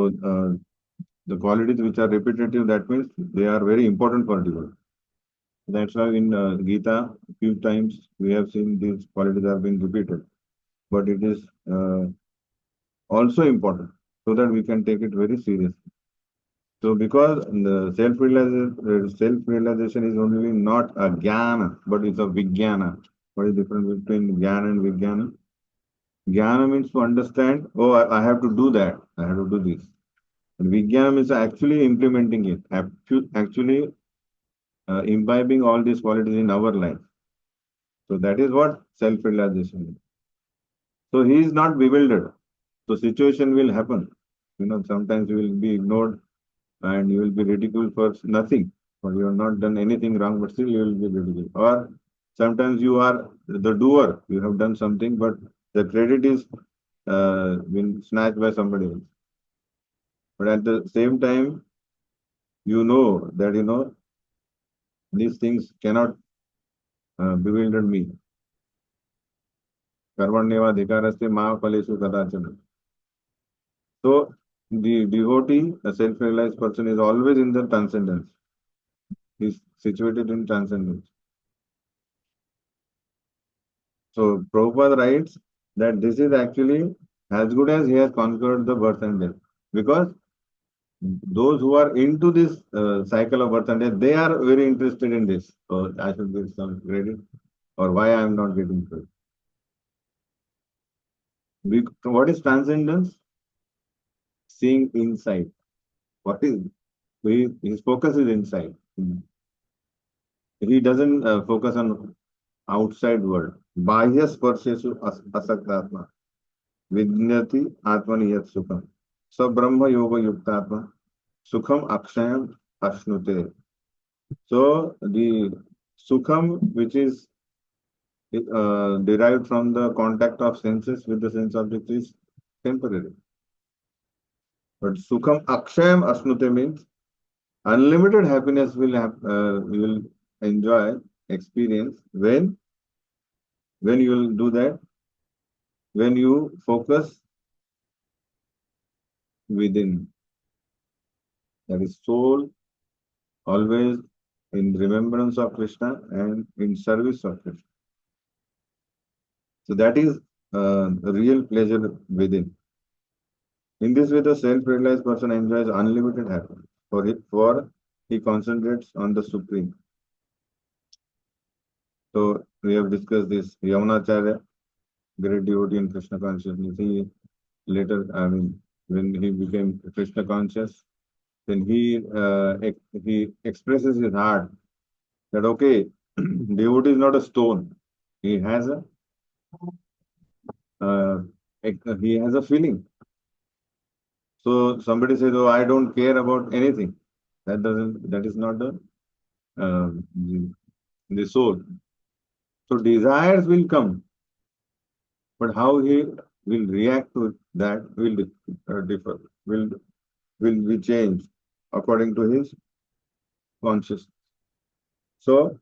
So the qualities which are repetitive, that means they are very important for devotee. That's why in Gita, a few times we have seen these qualities have been repeated. But it is also important so that we can take it very seriously. So because the self-realization is only not a jnana, but it's a vijnana. What is the difference between jnana and vijnana? Jnana means to understand, oh, I have to do that, I have to do this. And vijnana is actually implementing it, actually imbibing all these qualities in our life. So that is what self-realization is. So he is not bewildered. So situation will happen. Sometimes you will be ignored and you will be ridiculed for nothing. Or you have not done anything wrong, but still you will be ridiculed. Or sometimes you are the doer. You have done something, but the credit is been snatched by somebody else. But at the same time, you know that these things cannot bewilder me. Karmanyevadhikaraste ma phalesu kadachana. So the devotee, a self-realized person, is always in the transcendence. He is situated in transcendence. So Prabhupada writes that this is actually as good as he has conquered the birth and death. Because those who are into this cycle of birth and death, they are very interested in this. So I should give some credit, or why I am not getting credit. What is transcendence? Seeing inside. What is his focus is inside. He doesn't focus on outside world. Bahya sparsheshu asaktatma. Vidyati atmani yat sukham. So Brahma Yoga Yuktatma. Sukham Akshayam Ashnute. So the Sukham, which is derived from the contact of senses with the sense object, is temporary. But Sukham Akshayam Ashnute means unlimited happiness you will enjoy, experience when you will do that, when you focus within. That is soul always in remembrance of Krishna and in service of Krishna. So that is the real pleasure within. In this way, the self-realized person enjoys unlimited happiness. For he concentrates on the Supreme. So we have discussed this. Yamunacharya, great devotee in Krishna consciousness. He later, when he became Krishna conscious, then he expresses his heart that okay, devotee is not a stone. He has uh, he has a feeling. So somebody says, "Oh, I don't care about anything." That is not uh, the soul. So desires will come, but how he will react to that will differ. Will be changed according to his consciousness. So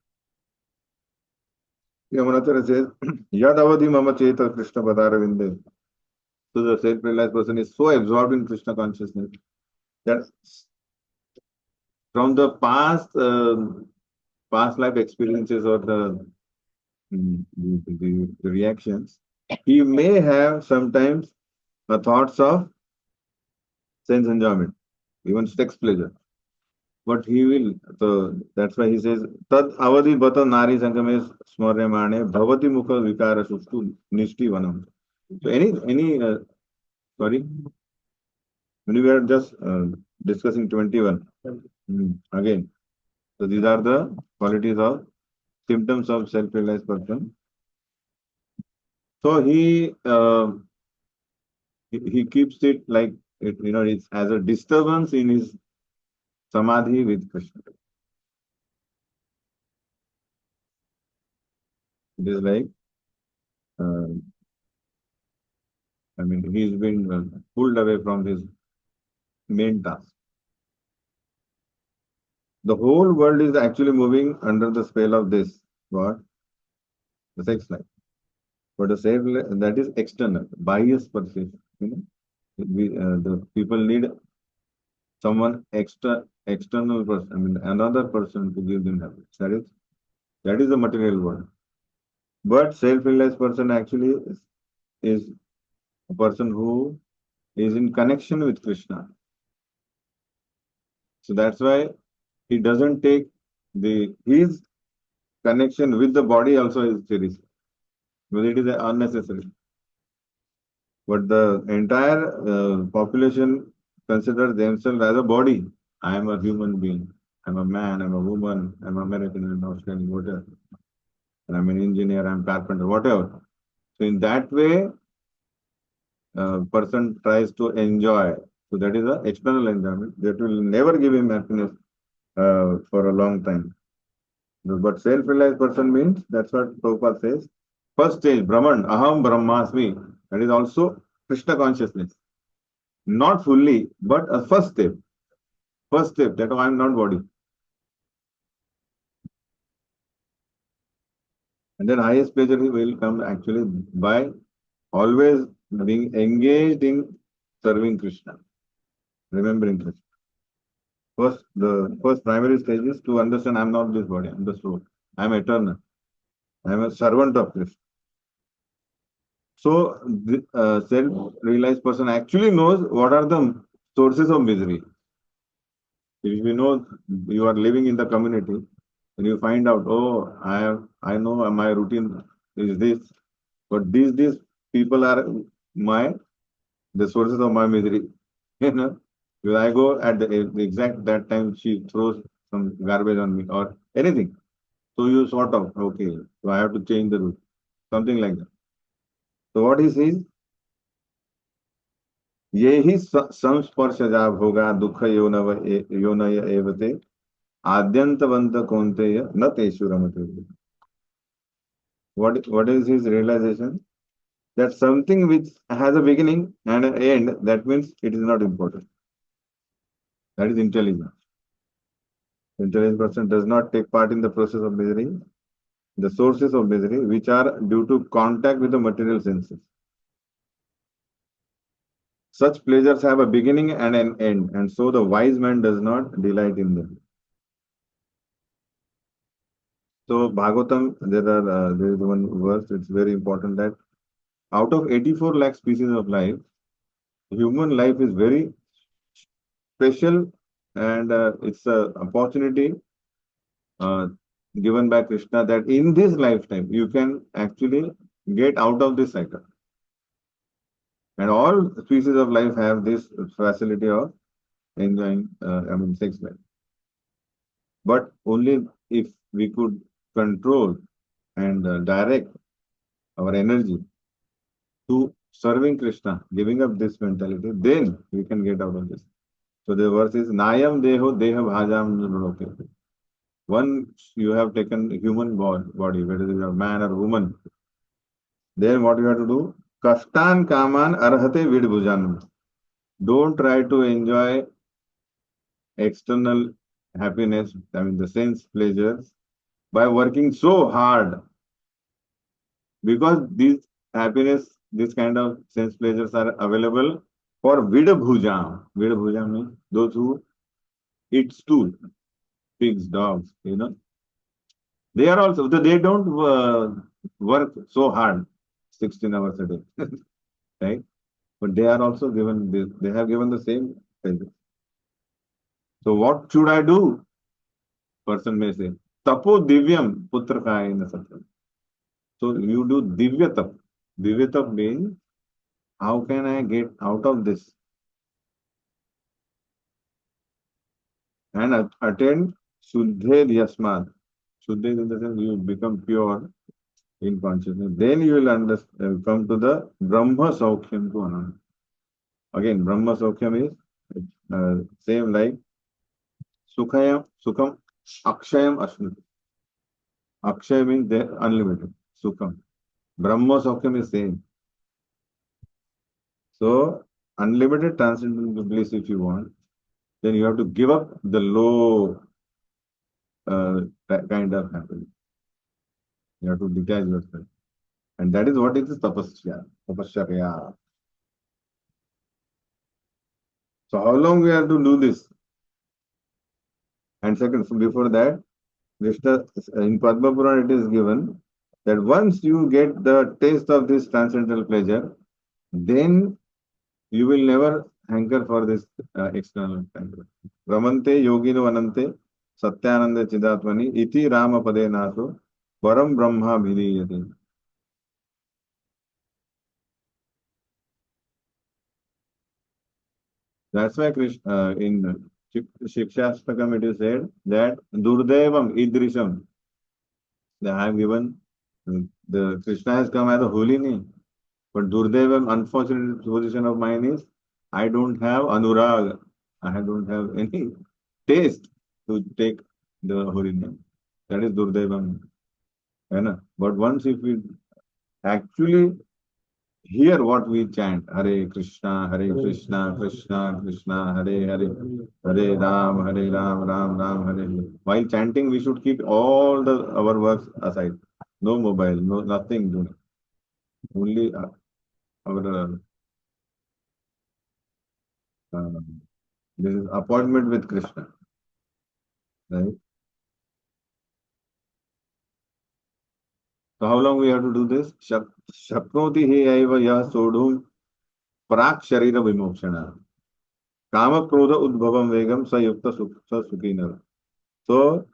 Yamunacharya says, "Yad avadhi mama cheta Krishna padaravinda." So the self-realized person is so absorbed in Krishna consciousness that from the past life experiences or the reactions, he may have sometimes the thoughts of sense enjoyment, even sex pleasure. But he will, so that's why he says, Tad avadi bata nari sangame smaryamane bhavati mukha vikara sustu nishti vanam. So sorry, when we were just discussing 21, again. So these are the qualities of symptoms of self-realized person. So he keeps it like it's as a disturbance in his samadhi with Krishna. It is like uh, he's been pulled away from his main task. The whole world is actually moving under the spell of this. What? The sex life. But the that is external, bias perception. The people need someone external person, I mean another person to give them happiness. That is the material world. But self-realized person actually is a person who is in connection with Krishna. So that's why he doesn't take his connection with the body also is serious, because it is unnecessary. But the entire population consider themselves as a body. I am a human being. I'm a man. I'm a woman. I'm American. I'm Australian. Whatever. And I'm an engineer. I'm carpenter. Whatever. So in that way, person tries to enjoy. So that is the external enjoyment that will never give him happiness for a long time. But self-realized person means that's what Prabhupada says. First stage, Brahman, Aham Brahmasmi. That is also Krishna consciousness. Not fully, but a first step. First step that I am not body. And then highest pleasure will come actually by always being engaged in serving Krishna, remembering Krishna. The first primary stage is to understand I am not this body, I am the soul. I am eternal. I am a servant of Krishna. So the self-realized person actually knows what are the sources of misery. If you know you are living in the community and you find out, oh, I know my routine is this, but these people are my the sources of my misery. You know, because I go at the exact that time she throws some garbage on me or anything. So you sort of okay, so I have to change the route, something like that. So what he says, ये ही संस्पर्शजा भोगा दुख योनय एवते आद्यंतवंत कौन्तेय न तेषु रमते. What is his realization? That something which has a beginning and an end, that means it is not important. That is intelligence. Intelligent person does not take part in the process of misery, the sources of misery, which are due to contact with the material senses. Such pleasures have a beginning and an end, and so the wise man does not delight in them. So Bhagavatam, there is one verse. It's very important that out of 84 lakh species of life, human life is very special, and it's an opportunity uh, given by Krishna that in this lifetime you can actually get out of this cycle. And all species of life have this facility of enjoying, sex life. But only if we could control and direct our energy to serving Krishna, giving up this mentality, then we can get out of this. So the verse is Nayam Deho Deha Bhajam Niroke. Once you have taken human body, whether you are man or woman, then what you have to do? Kastan Kaman Arhate Vidbhujan. Don't try to enjoy external happiness, the sense pleasures, by working so hard, because these happiness, this kind of sense pleasures are available for Vidabhujam. Vidabhujam means those who eat stool, pigs, dogs, They are also, they don't work so hard, 16 hours a day, right? But they are also given this, they have given the same pleasure. So what should I do? Person may say, Tapo Divyam Putra Kayena Satyam. So you do Divya Tap. Divya Tap means, how can I get out of this and attain Shuddhe Yasmad. Shuddhe in the sense you become pure in consciousness. Then you will understand, come to the Brahma Saukhyam to Anand. Again, Brahma Saukhyam is same like Sukhayam, Sukham, Akshayam, Ashnuti. Akshay means they unlimited. Sukham. Brahma Saukhyam is same. So, unlimited transcendental bliss if you want, then you have to give up the low kind of happiness. You have to detach yourself. And that is what it is tapasya. Tapasya. So how long we have to do this? And second, so before that, Krishna, in Padma Purana it is given that once you get the taste of this transcendental pleasure, then you will never hanker for this external pleasure. Ramante yogino anante satyananda chidatmani iti rama pade naso param brahma bhidiyate. That's why Krishna, in Shikshastakam it is said that Durdevam Idrisham, they have given, the Krishna has come as a holy name. But Durdevam, unfortunate position of mine is, I don't have anurag. I don't have any taste to take the holy name. That is Durdevam. है ना? But once if we actually hear what we chant, Hare Krishna, Krishna Krishna, Hare Hare, Hare Ram, Ram Ram, Hare Hare. While chanting, we should keep all the our works aside. No mobile, no nothing doing. Only our uh, this is appointment with Krishna, right? So how long we have to do this? Shaknoti he aiva yah sodhum prak sharira vimokshana. Kama krodha udbhavam vegam sa yukta sa sukhinara. So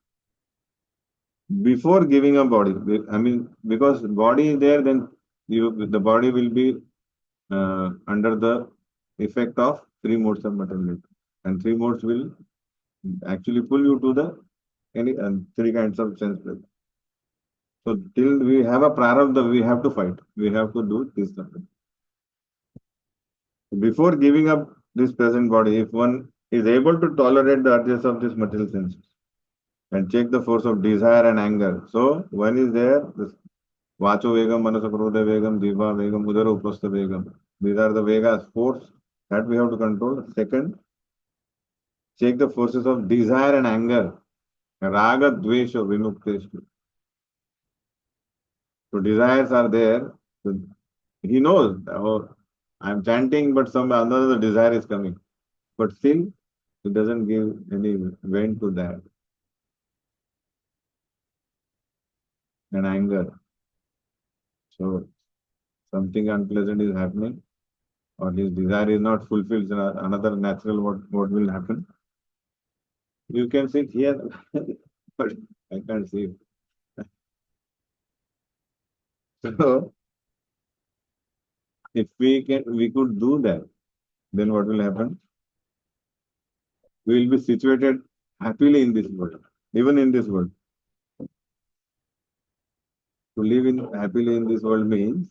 before giving a body, I mean, because body is there, then the body will be under the effect of three modes of materiality. And three modes will actually pull you to the any three kinds of sense pleasure. So till we have a prarabdha, we have to fight. We have to do this. Before giving up this present body, if one is able to tolerate the urges of this material senses and check the force of desire and anger, so one is there, this Vacho Vegam, Manasa Krodha Vegam, Diva Vegam, Udara Upastha Vegam. These are the Vegas, force that we have to control. Second, check the forces of desire and anger. Raga, Dvesha, Vimukteshu. So desires are there. So he knows, oh, I'm chanting, but some another desire is coming. But still, it doesn't give any vent to that. And anger. So something unpleasant is happening, or his desire is not fulfilled, so another natural what will happen? You can sit here, but I can't see it. So if we could do that, then what will happen? We will be situated happily in this world, even in this world. To live in happily in this world means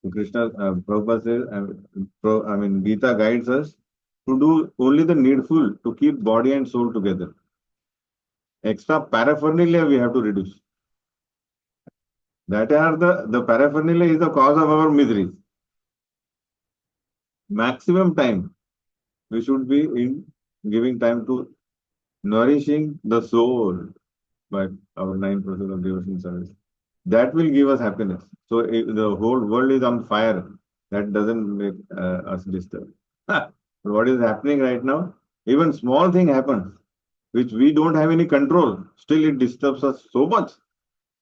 Krishna, Prabhupada says, I mean, Gita guides us to do only the needful to keep body and soul together. Extra paraphernalia we have to reduce. That are the paraphernalia is the cause of our miseries. Maximum time we should be in giving time to nourishing the soul by our 9% of devotion service. That will give us happiness. So if the whole world is on fire, that doesn't make us disturbed. What is happening right now? Even small thing happens, which we don't have any control. Still, it disturbs us so much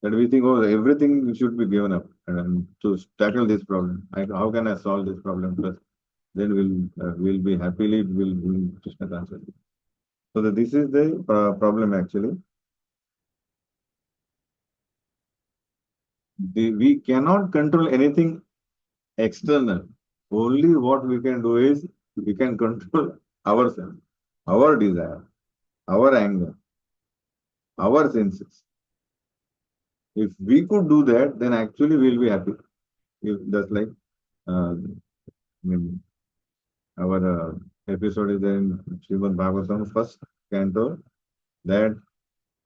that we think, oh, everything should be given up to tackle this problem. How can I solve this problem first? Then we'll be happily will Krishna consciousness. So this is the problem actually. We cannot control anything external. Only what we can do is we can control ourselves, our desire, our anger, our senses. If we could do that, then actually we'll be happy. If that's like, I mean, our episode is in Srimad Bhagavatam, first canto, that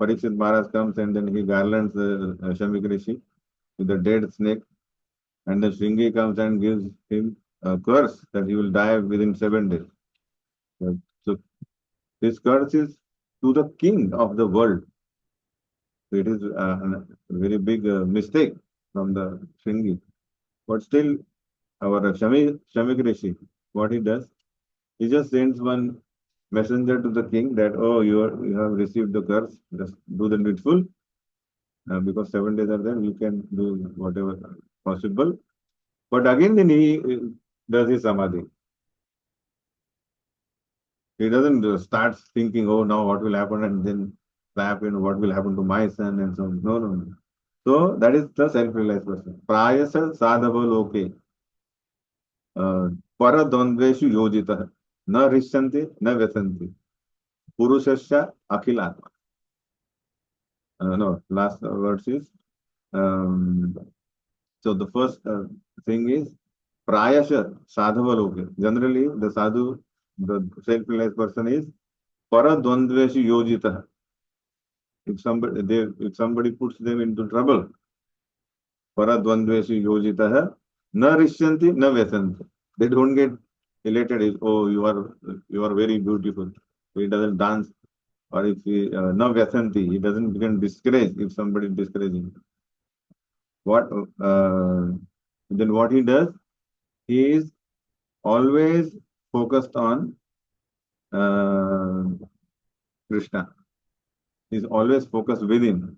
Parikshit Maharaj comes and then he garlands the Shamik Rishi with the dead snake, and the Shringi comes and gives him a curse that he will die within 7 days. So this curse is to the king of the world. So it is a very big mistake from the Shringi. But still, our Shamik Rishi, what he does, He just sends one messenger to the king that, oh, you have received the curse, just do the needful. Because 7 days are there, you can do whatever possible. But again, then he does his samadhi. He doesn't start thinking, oh, now what will happen, and then what will happen to my son, and so on. No, no, no. So that is the self-realized person. Prayasa sadhava loke paradondveshu yojita na rishanti na vyasanti purushasya akhilatma. No, last words is um, so the first thing is prayasha sadhava loke. Generally, the sadhu, the self-realized person is paradondveshu yojita. If somebody puts them into trouble, paradvandveshi yojitaha na rishyanti na vyasanti. They don't get elated. Oh, you are very beautiful. He doesn't dance, or if he na vyasanti, he doesn't become discouraged if somebody is discouraging. What then? What he does? He is always focused on uh, Krishna. He is always focused within.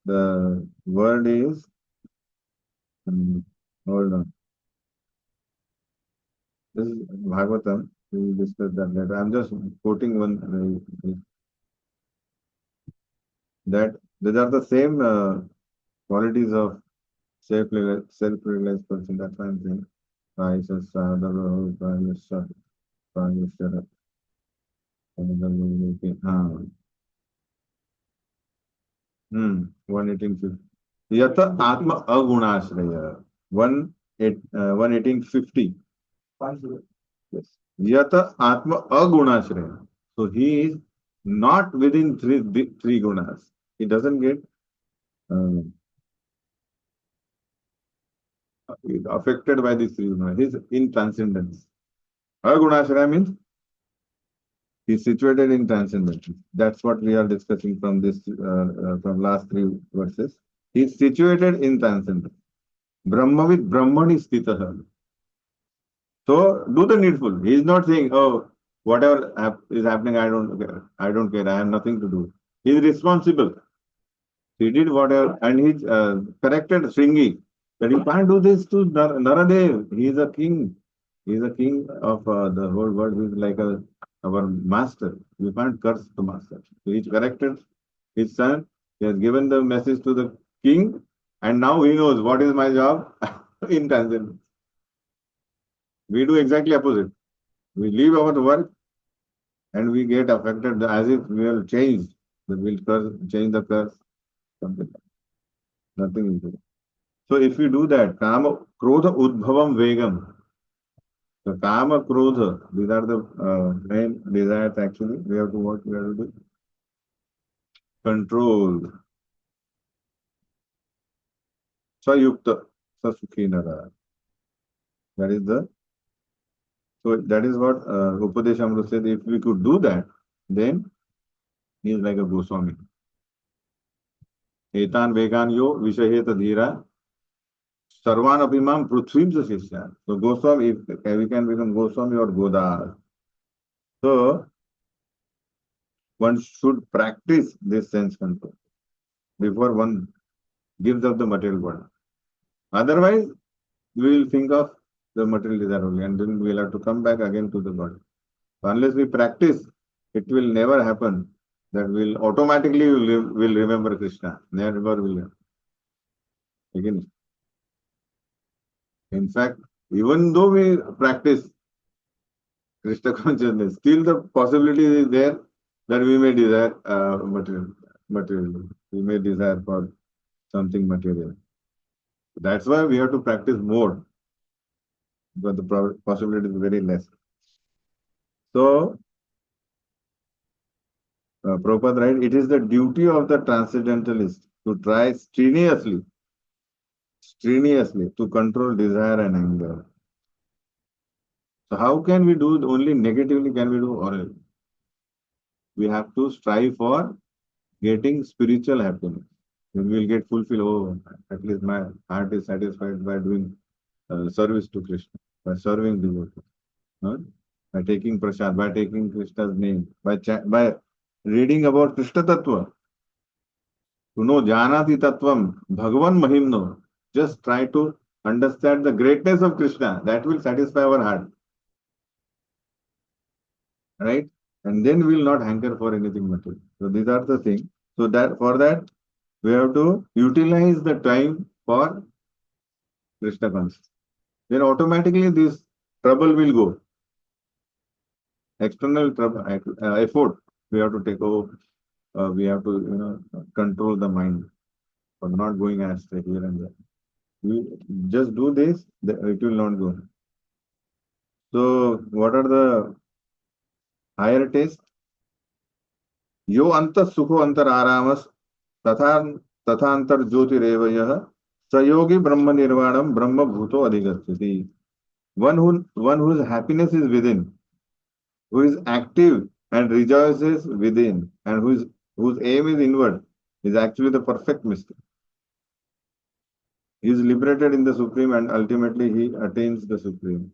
The word is hold on. This is Bhagavatam. We will discuss that later. I'm just quoting one that these are the same qualities of self-realized person. That's why I'm saying. Prayasya sadhava, prayasya, prayasya, sadhava, 11850. Yata Atma Agunashraya. 11850. Yes. Yata Atma Agunashraya. So he is not within three gunas. He doesn't get uh, affected by these three gunas. He's in transcendence. Agunashraya means he's situated in transcendence. That's what we are discussing from this from last three verses. He's situated in transcendence. Brahmavid Brahmani Stitaha. So do the needful. He is not saying, oh, whatever is happening, I don't care. I don't care. I have nothing to do. He is responsible. He did whatever, and he corrected Shringi that you can't do this to Naradev. He is a king. He is a king of the whole world. He is like our master. You can't curse the master. So he corrected his son. He has given the message to the king, and now he knows what is my job in Tanzania. We do exactly opposite. We leave our work and we get affected as if we will change. That will change the curse. Something like that. Nothing is there. So if we do that, kama, krodha, udbhavam, vegam. So kama, krodha, these are the main desires actually. We have to what we have to do? Control. Sayukta, sasukhi nara. That is the, so that is what Upadeshamruta said. If we could do that, then he is like a Goswami. Etan vegan yo vishayeta dhira Sarvan Abhimam Prithvim Sishya. So Goswami, if we can become Goswami or Godar. So one should practice this sense control before one gives up the material world. Otherwise, we will think of the material desire only, and then we'll have to come back again to the body. So unless we practice, it will never happen that we'll automatically will remember Krishna. Never will. Again, in fact, even though we practice Krishna consciousness, still the possibility is there that we may desire material. We may desire for something material. That's why we have to practice more, but the possibility is very less. So, Prabhupada, right? It is the duty of the transcendentalist to try strenuously to control desire and anger. So, how can we do only negatively? Can we do or we have to strive for getting spiritual happiness. Then we will get fulfilled. Oh, at least my heart is satisfied by doing service to Krishna, by serving devotees. Huh? by taking prasad, by taking Krishna's name, by reading about Krishna Tattva, to know Janati Tattvam, Bhagavan Mahimno. Just try to understand the greatness of Krishna. That will satisfy our heart, right? And then we will not hanker for anything material. So these are the things. So that for that we have to utilize the time for Krishna consciousness. Then automatically this trouble will go. External trouble, effort we have to take over. We have to control the mind for not going astray here and there. We just do this, it will not go. So what are the higher tastes? यो अंत सुखो अंतर आरामस तथा तथांतर ज्योतिरेव यः सयोगी ब्रह्म निर्वाणम ब्रह्म भूतो अधिगच्छति. One whose happiness is within, who is active and rejoices within, and whose aim is inward, is actually the perfect mystic. He is liberated in the Supreme and ultimately he attains the Supreme.